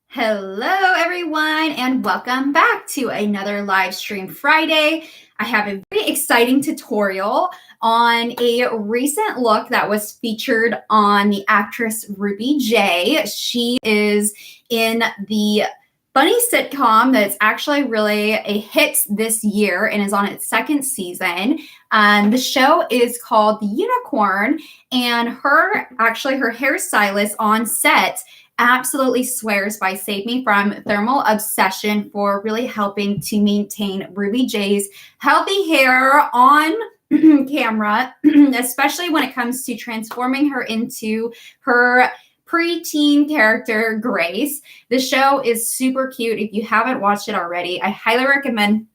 Hello, everyone, and welcome back to another live stream Friday. I have a very exciting tutorial on a recent look that was featured on the actress Ruby J. She is in the funny sitcom that's actually really a hit this year and is on its second season. The show is called The Unicorn, and her hairstylist on set absolutely swears by Save Me From Thermal Obsession for really helping to maintain Ruby J's healthy hair on camera, especially when it comes to transforming her into her preteen character, Grace. The show is super cute. If you haven't watched it already, I highly recommend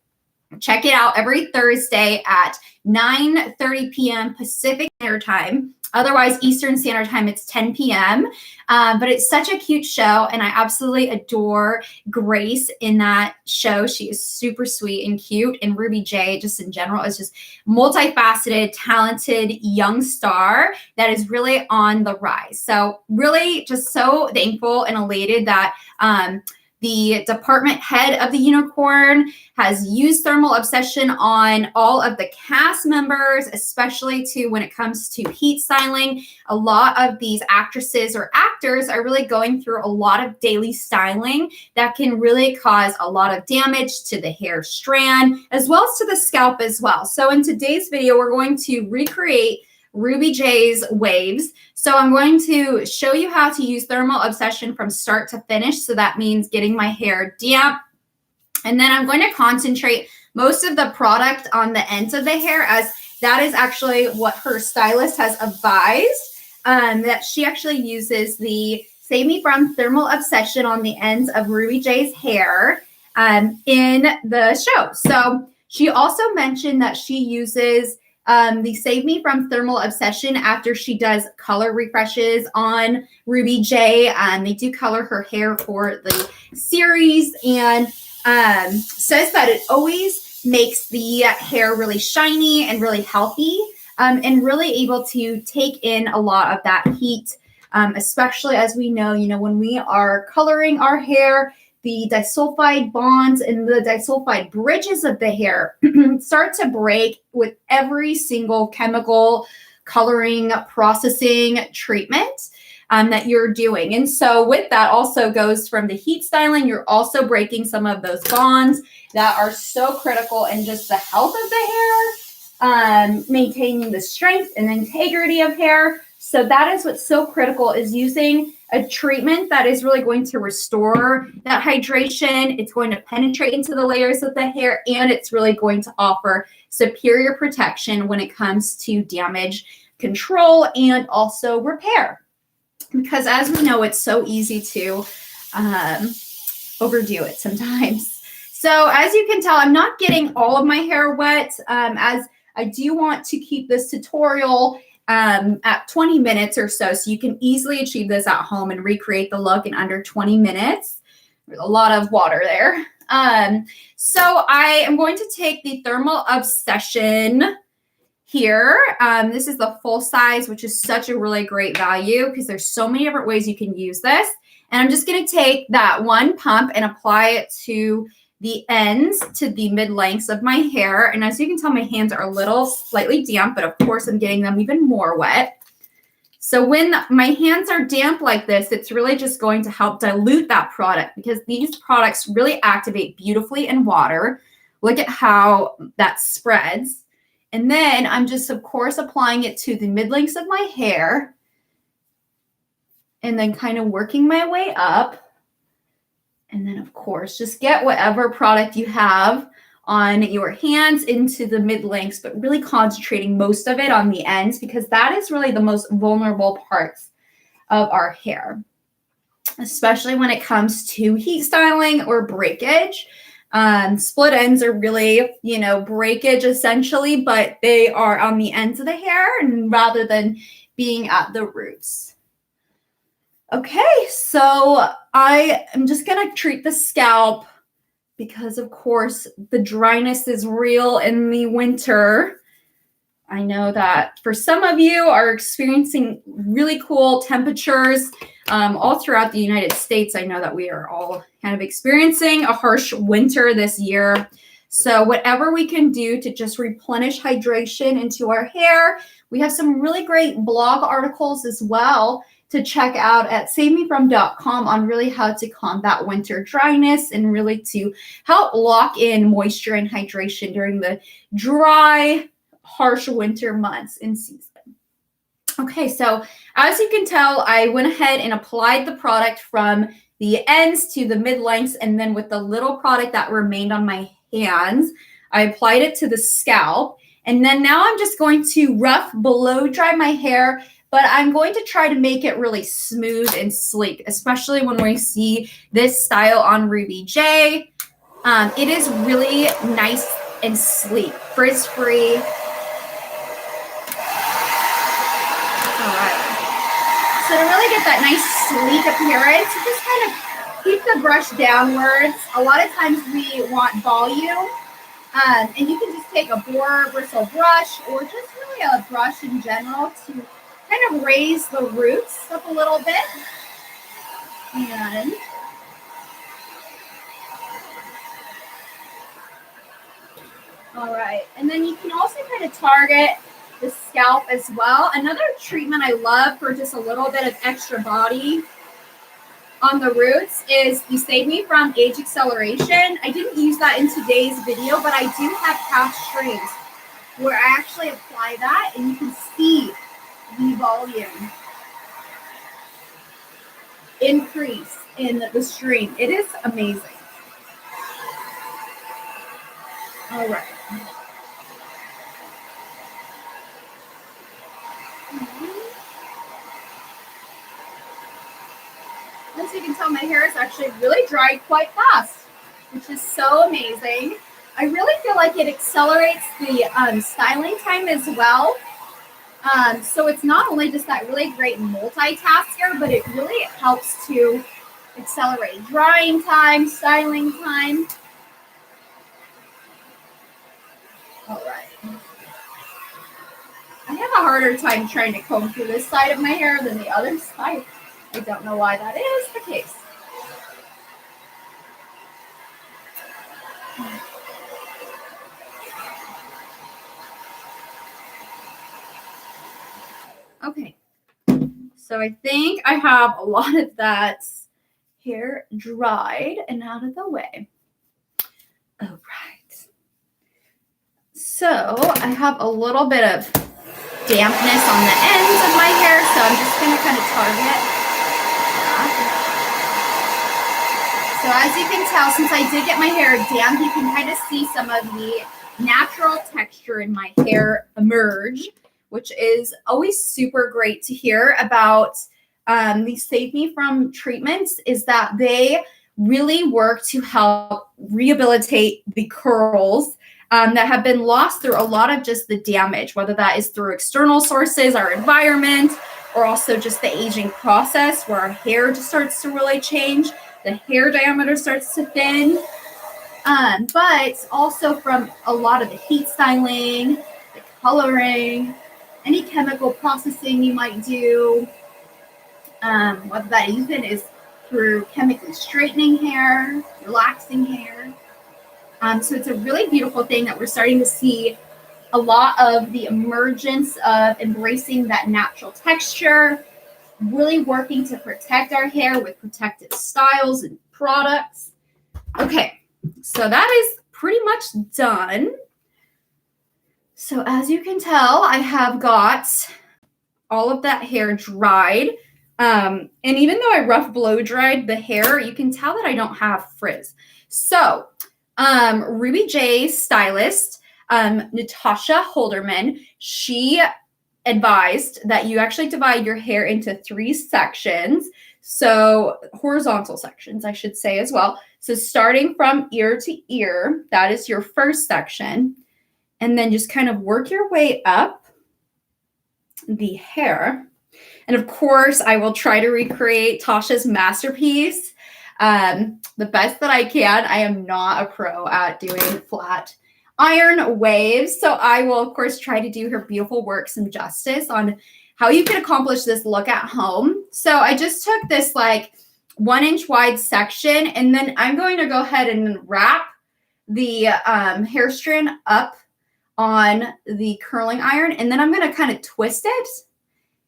check it out every Thursday at 9:30 p.m. Pacific Standard Time. Otherwise, Eastern Standard Time, it's 10 p.m. But it's such a cute show, and I absolutely adore Grace in that show. She is super sweet and cute, and Ruby J, just in general, is just multifaceted, talented young star that is really on the rise. So really just so thankful and elated that the department head of the Unicorn has used Thermal Obsession on all of the cast members, especially when it comes to heat styling. A lot of these actresses or actors are really going through a lot of daily styling that can really cause a lot of damage to the hair strand, as well as to the scalp as well. So in today's video, we're going to recreate Ruby J's waves. So I'm going to show you how to use Thermal Obsession from start to finish. So that means getting my hair damp. And then I'm going to concentrate most of the product on the ends of the hair, as that is actually what her stylist has advised, that she actually uses the Save Me From Thermal Obsession on the ends of Ruby J's hair in the show. So she also mentioned that she uses the Save Me From Thermal Obsession after she does color refreshes on Ruby J. They do color her hair for the series, and says that it always makes the hair really shiny and really healthy, and really able to take in a lot of that heat, especially as we know, when we are coloring our hair, the disulfide bonds and the disulfide bridges of the hair start to break with every single chemical coloring processing treatment that you're doing. And so with that also goes from the heat styling, you're also breaking some of those bonds that are so critical in just the health of the hair, maintaining the strength and integrity of hair. So that is what's so critical, is using a treatment that is really going to restore that hydration. It's going to penetrate into the layers of the hair, and it's really going to offer superior protection when it comes to damage control and also repair. Because as we know, it's so easy to overdo it sometimes. So as you can tell, I'm not getting all of my hair wet, as I do want to keep this tutorial at 20 minutes or so you can easily achieve this at home and recreate the look in under 20 minutes. There's a lot of water there. So I am going to take the Thermal Obsession here. This is the full size, which is such a really great value because there's so many different ways you can use this. And I'm just going to take that one pump and apply it to the ends, to the mid-lengths of my hair. And as you can tell, my hands are a little slightly damp, but of course I'm getting them even more wet. So when my hands are damp like this, it's really just going to help dilute that product, because these products really activate beautifully in water. Look at how that spreads. And then I'm just, of course, applying it to the mid-lengths of my hair and then kind of working my way up. And then, of course, just get whatever product you have on your hands into the mid-lengths, but really concentrating most of it on the ends, because that is really the most vulnerable parts of our hair, especially when it comes to heat styling or breakage. Split ends are really, breakage essentially, but they are on the ends of the hair and rather than being at the roots. Okay, so I am just going to treat the scalp because, of course, the dryness is real in the winter. I know that for some of you are experiencing really cool temperatures all throughout the United States. I know that we are all kind of experiencing a harsh winter this year. So whatever we can do to just replenish hydration into our hair. We have some really great blog articles as well to check out at savemefrom.com on really how to combat winter dryness and really to help lock in moisture and hydration during the dry, harsh winter months in season. Okay, so as you can tell, I went ahead and applied the product from the ends to the mid-lengths, and then with the little product that remained on my hands, I applied it to the scalp. And then now I'm just going to rough blow dry my hair, but I'm going to try to make it really smooth and sleek, especially when we see this style on Ruby J. It is really nice and sleek, frizz-free. All right. So to really get that nice sleek appearance, you just kind of keep the brush downwards. A lot of times we want volume. And you can just take a boar bristle brush or just really a brush in general to kind of raise the roots up a little bit. And all right. And then you can also kind of target the scalp as well. Another treatment I love for just a little bit of extra body on the roots is the Save Me From Age Acceleration. I didn't use that in today's video, but I do have half strings where I actually apply that and you can see the volume increase in the string. It is amazing. All right. As you can tell, my hair is actually really dry quite fast, which is so amazing. I really feel like it accelerates the styling time as well. So it's not only just that really great multitasker, but it really helps to accelerate drying time, styling time. All right. I have a harder time trying to comb through this side of my hair than the other side. I don't know why that is the case. Okay, so I think I have a lot of that hair dried and out of the way. All right. So I have a little bit of dampness on the ends of my hair, so I'm just going to kind of target. So as you can tell, since I did get my hair damp, you can kind of see some of the natural texture in my hair emerge, which is always super great to hear about these Save Me From treatments, is that they really work to help rehabilitate the curls that have been lost through a lot of just the damage, whether that is through external sources, our environment, or also just the aging process where our hair just starts to really change. The hair diameter starts to thin, but also from a lot of the heat styling, the coloring, any chemical processing you might do, whether that even is through chemically straightening hair, relaxing hair. So it's a really beautiful thing that we're starting to see a lot of the emergence of embracing that natural texture, really working to protect our hair with protective styles and products. Okay, so that is pretty much done. So as you can tell, I have got all of that hair dried. And even though I rough blow dried the hair, you can tell that I don't have frizz. So Ruby J's stylist, Natasha Holderman, she advised that you actually divide your hair into 3 sections. So horizontal sections, I should say as well. So starting from ear to ear, that is your first section. And then just kind of work your way up the hair. And of course, I will try to recreate Tasha's masterpiece the best that I can. I am not a pro at doing flat iron waves. So I will, of course, try to do her beautiful work some justice on how you can accomplish this look at home. So I just took this like 1 inch wide section, and then I'm going to go ahead and wrap the hair strand up on the curling iron, and then I'm going to kind of twist it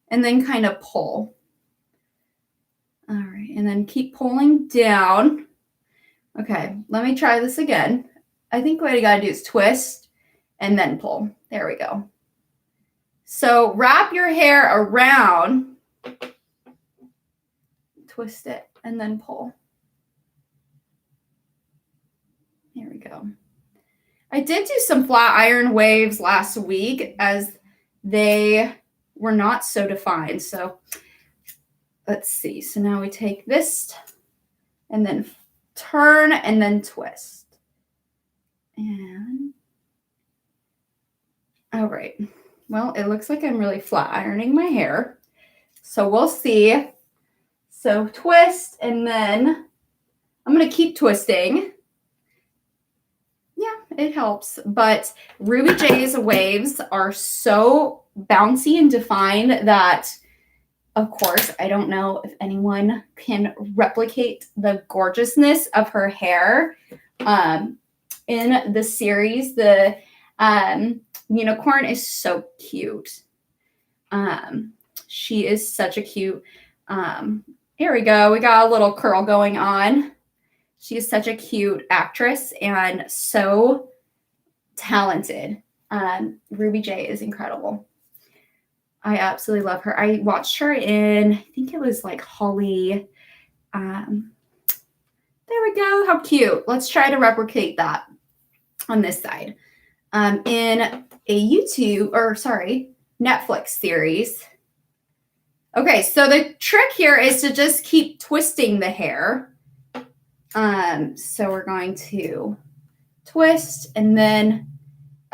and then kind of pull. All right, and then keep pulling down. Okay, let me try this again. I think what you got to do is twist and then pull. There we go. So wrap your hair around, twist it, and then pull. There we go. I did do some flat iron waves last week as they were not so defined. So let's see. So now we take this and then turn and then twist. And all right. Well, it looks like I'm really flat ironing my hair. So we'll see. So twist, and then I'm going to keep twisting. Yeah, it helps. But Ruby J's waves are so bouncy and defined that, of course, I don't know if anyone can replicate the gorgeousness of her hair. In the series, the unicorn is so cute. She is such a cute, here we go. We got a little curl going on. She is such a cute actress and so talented. Ruby J is incredible. I absolutely love her. I watched her in, I think it was like Holly. There we go. How cute. Let's try to replicate that on this side. In a Netflix series. Okay, so the trick here is to just keep twisting the hair. So we're going to twist, and then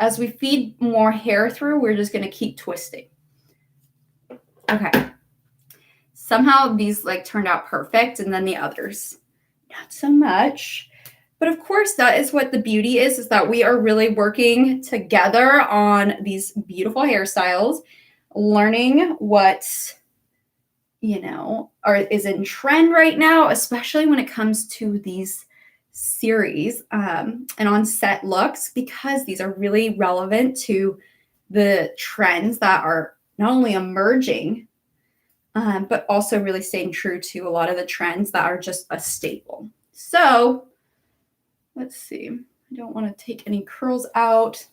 as we feed more hair through, we're just going to keep twisting. Okay. Somehow these like turned out perfect, and then the others not so much. But of course, that is what the beauty is that we are really working together on these beautiful hairstyles, learning what is in trend right now, especially when it comes to these series and on set looks, because these are really relevant to the trends that are not only emerging, but also really staying true to a lot of the trends that are just a staple. So let's see. I don't want to take any curls out.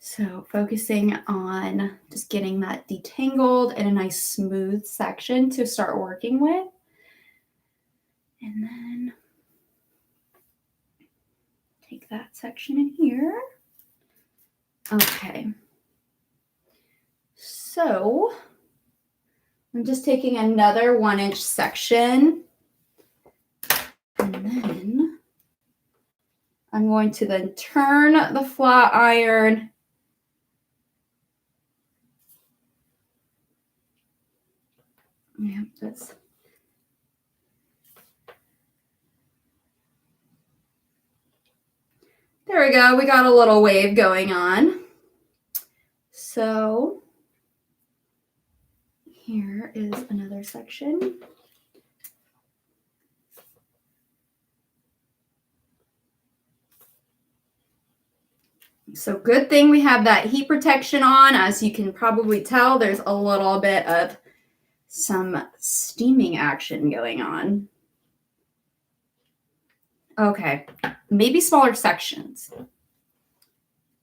So focusing on just getting that detangled in a nice smooth section to start working with. And then take that section in here. Okay. So I'm just taking another 1 inch section. And then I'm going to then turn the flat iron that's there we go. We got a little wave going on. So here is another section. So good thing we have that heat protection on. As you can probably tell, there's a little bit of some steaming action going on. Okay, maybe smaller sections,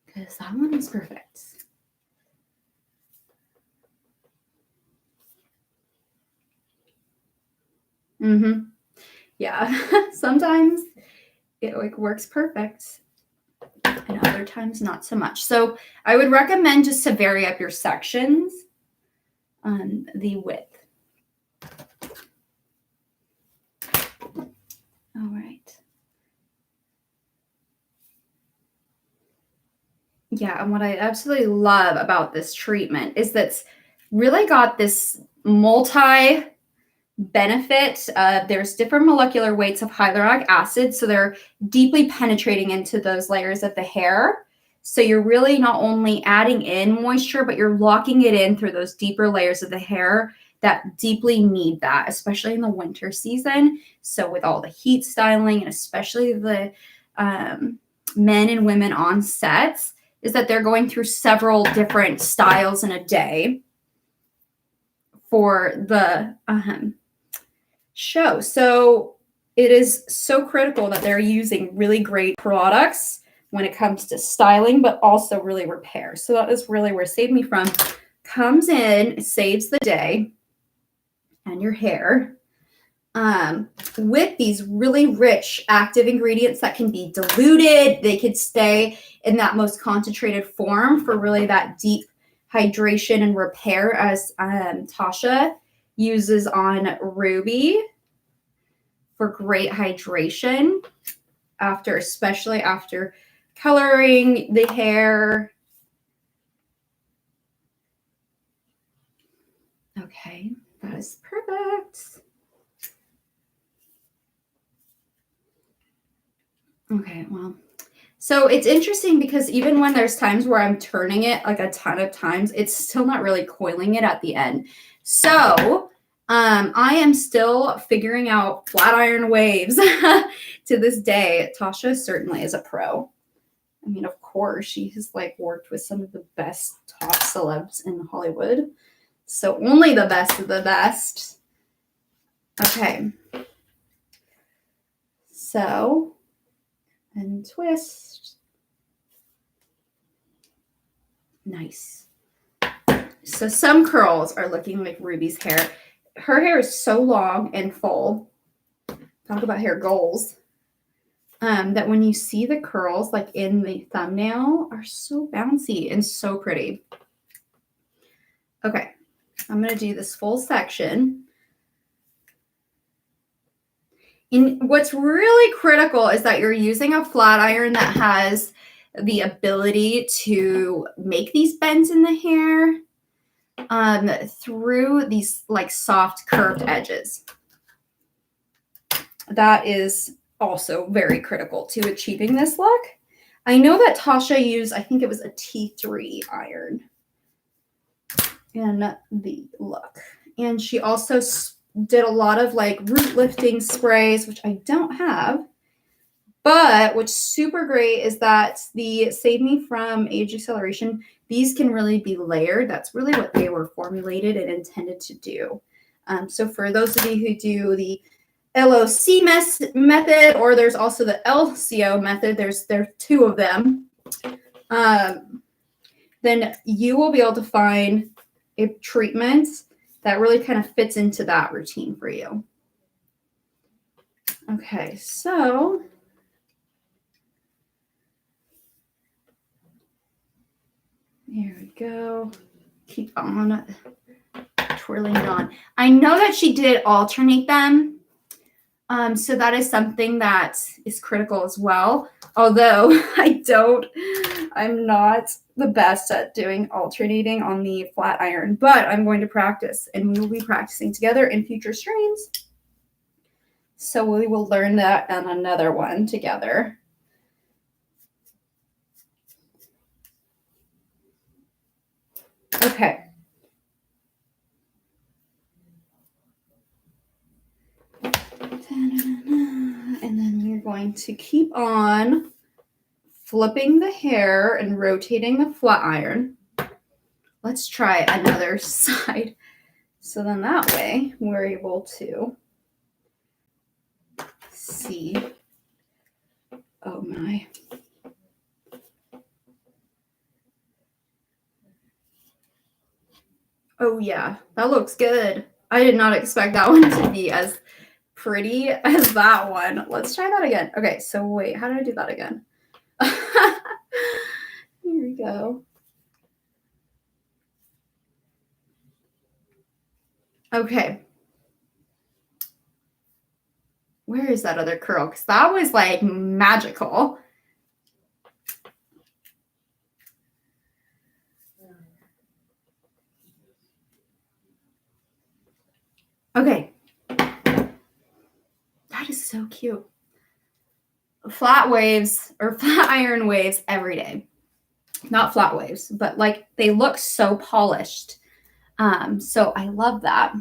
because that one is perfect. Yeah, sometimes it like works perfect, and other times not so much. So I would recommend just to vary up your sections on the width. All right. Yeah, and what I absolutely love about this treatment is that's really got this multi-dimensional benefit. There's different molecular weights of hyaluronic acid, so they're deeply penetrating into those layers of the hair. So you're really not only adding in moisture, but you're locking it in through those deeper layers of the hair that deeply need that, especially in the winter season. So with all the heat styling, and especially the men and women on sets, is that they're going through several different styles in a day for the show. So it is so critical that they're using really great products when it comes to styling, but also really repair. So that is really where Save Me From comes in, saves the day and your hair with these really rich active ingredients that can be diluted. They could stay in that most concentrated form for really that deep hydration and repair, as Tasha uses on Ruby for great hydration especially after coloring the hair. Okay, that is perfect. Okay, well, so it's interesting because even when there's times where I'm turning it like a ton of times, it's still not really coiling it at the end. So I am still figuring out flat iron waves to this day. Tasha certainly is a pro. I mean, of course, she has like worked with some of the best top celebs in Hollywood. So only the best of the best. Okay. So, and twist. Nice. So some curls are looking like Ruby's hair. Her hair is so long and full. Talk about hair goals. That when you see the curls like in the thumbnail are so bouncy and so pretty. Okay, I'm going to do this full section. And what's really critical is that you're using a flat iron that has the ability to make these bends in the hair through these like soft curved edges. That is also very critical to achieving this look. I know that Tasha used, I think it was a T3 iron in the look. And she also did a lot of like root lifting sprays, which I don't have. But what's super great is that the Save Me From Age Acceleration, these can really be layered. That's really what they were formulated and intended to do. So for those of you who do the LOC method, or there's also the LCO method, there are two of them, then you will be able to find a treatment that really kind of fits into that routine for you. Okay, so here we go. Keep on twirling it on. I know that she did alternate them. So that is something that is critical as well. Although I'm not the best at doing alternating on the flat iron, but I'm going to practice, and we will be practicing together in future streams. So we will learn that on another one together. Okay. And then we're going to keep on flipping the hair and rotating the flat iron. Let's try another side. So then that way we're able to see. Oh my. Oh yeah, that looks good. I did not expect that one to be as pretty as that one. Let's try that again. Okay, so wait, how did I do that again? Here we go. Okay. Where is that other curl? Because that was like magical. Okay. so cute. Flat waves or flat iron waves every day. Not flat waves, but like they look so polished. So I love that.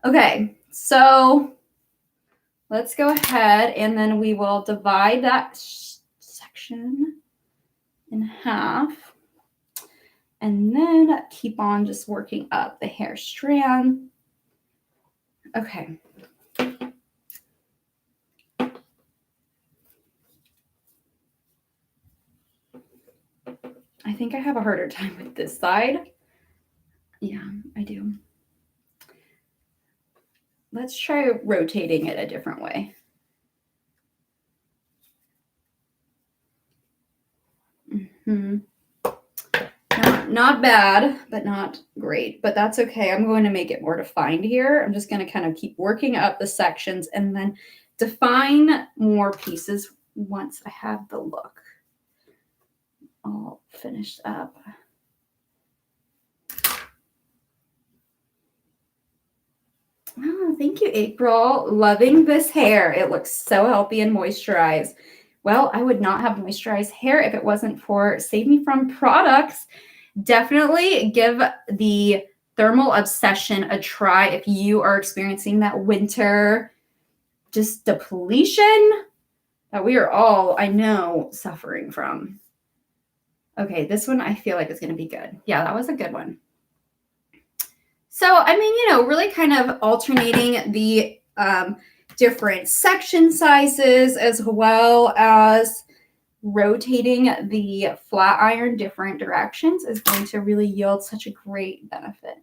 Okay, so let's go ahead and then we will divide that section in half. And then keep on just working up the hair strand. Okay. I think I have a harder time with this side. Yeah, I do. Let's try rotating it a different way. Not bad, but not great. But that's okay. I'm going to make it more defined here. I'm just going to kind of keep working up the sections and then define more pieces once I have the look all finished up. Oh, thank you, April. Loving this hair. It looks so healthy and moisturized. Well, I would not have moisturized hair if it wasn't for Save Me From products. Definitely give the Thermal Obsession a try if you are experiencing that winter just depletion that we are all, I know, suffering from. Okay, this one I feel like is going to be good. Yeah, that was a good one. So, I mean, really kind of alternating the different section sizes as well as rotating the flat iron different directions is going to really yield such a great benefit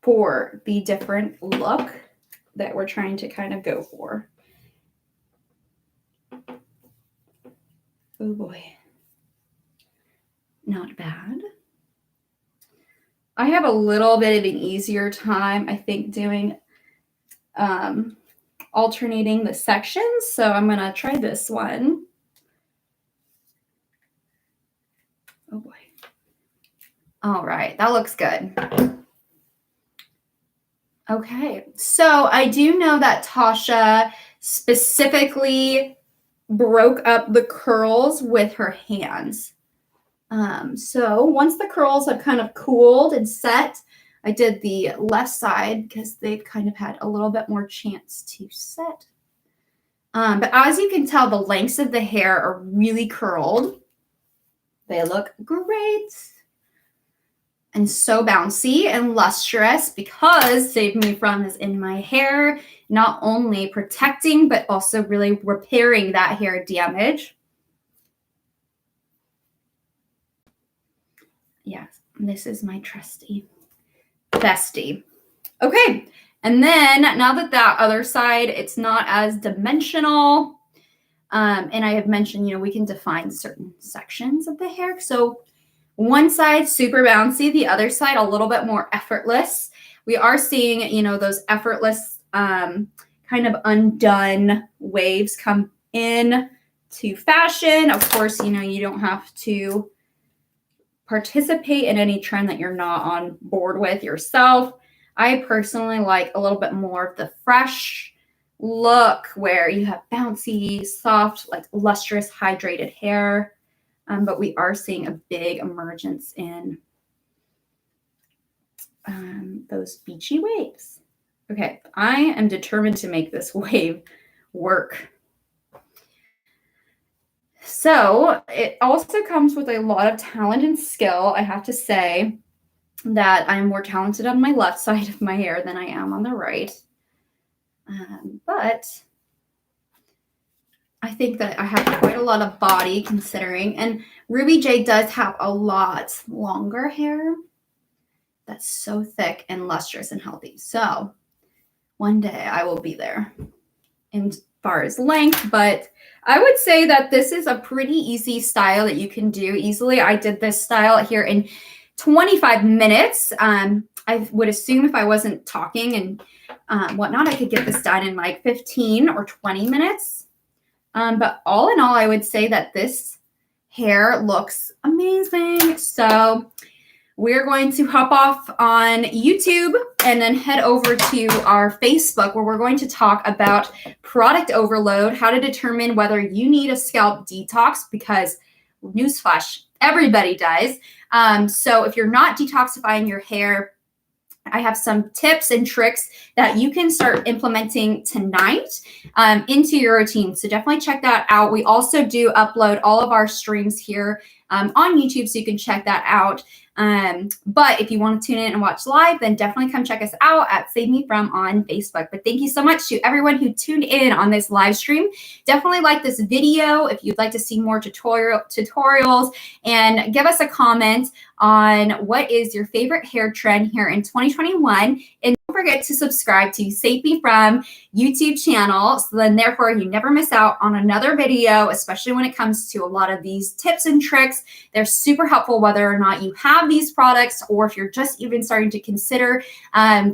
for the different look that we're trying to kind of go for. Oh boy. Not bad. I have a little bit of an easier time, I think, doing alternating the sections. So I'm going to try this one. Oh boy. All right. That looks good. Okay. So I do know that Tasha specifically broke up the curls with her hands. So once the curls have kind of cooled and set, I did the left side because they've kind of had a little bit more chance to set. But as you can tell, the lengths of the hair are really curled. They look great and so bouncy and lustrous because Save Me From is in my hair, not only protecting, but also really repairing that hair damage. Yes, this is my trusty bestie. Okay, and then now that other side, it's not as dimensional, and I have mentioned, we can define certain sections of the hair. So one side super bouncy, the other side a little bit more effortless. We are seeing, those effortless kind of undone waves come in to fashion. Of course, you don't have to participate in any trend that you're not on board with yourself. I personally like a little bit more of the fresh look where you have bouncy, soft, like lustrous, hydrated hair. But we are seeing a big emergence in those beachy waves. Okay, I am determined to make this wave work. So it also comes with a lot of talent and skill. I have to say that I'm more talented on my left side of my hair than I am on the right. But I think that I have quite a lot of body considering. And Ruby J does have a lot longer hair that's so thick and lustrous and healthy. So one day I will be there as far as length, but I would say that this is a pretty easy style that you can do easily. I did this style here in 25 minutes. I would assume if I wasn't talking and whatnot, I could get this done in like 15 or 20 minutes. But all in all, I would say that this hair looks amazing. So we're going to hop off on YouTube and then head over to our Facebook, where we're going to talk about product overload, how to determine whether you need a scalp detox, because newsflash, everybody does. So if you're not detoxifying your hair, I have some tips and tricks that you can start implementing tonight into your routine. So definitely check that out. We also do upload all of our streams here on YouTube, so you can check that out. But if you want to tune in and watch live, then definitely come check us out at Save Me From on Facebook. But thank you so much to everyone who tuned in on this live stream. Definitely like this video if you'd like to see more tutorials, and give us a comment on what is your favorite hair trend here in 2021. And don't forget to subscribe to Save Me From YouTube channel, so then therefore you never miss out on another video, especially when it comes to a lot of these tips and tricks. They're super helpful whether or not you have these products, or if you're just even starting to consider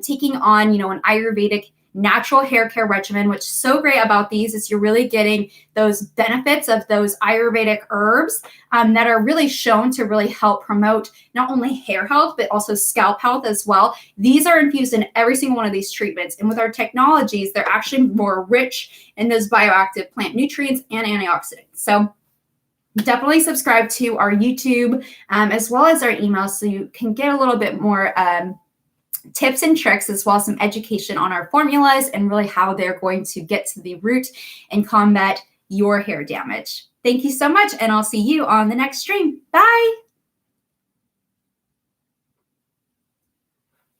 taking on, an Ayurvedic natural hair care regimen. What's so great about these is you're really getting those benefits of those Ayurvedic herbs that are really shown to really help promote not only hair health, but also scalp health as well. These are infused in every single one of these treatments. And with our technologies, they're actually more rich in those bioactive plant nutrients and antioxidants. So definitely subscribe to our YouTube as well as our email, so you can get a little bit more tips and tricks, as well as some education on our formulas and really how they're going to get to the root and combat your hair damage. Thank you so much, and I'll see you on the next stream. Bye.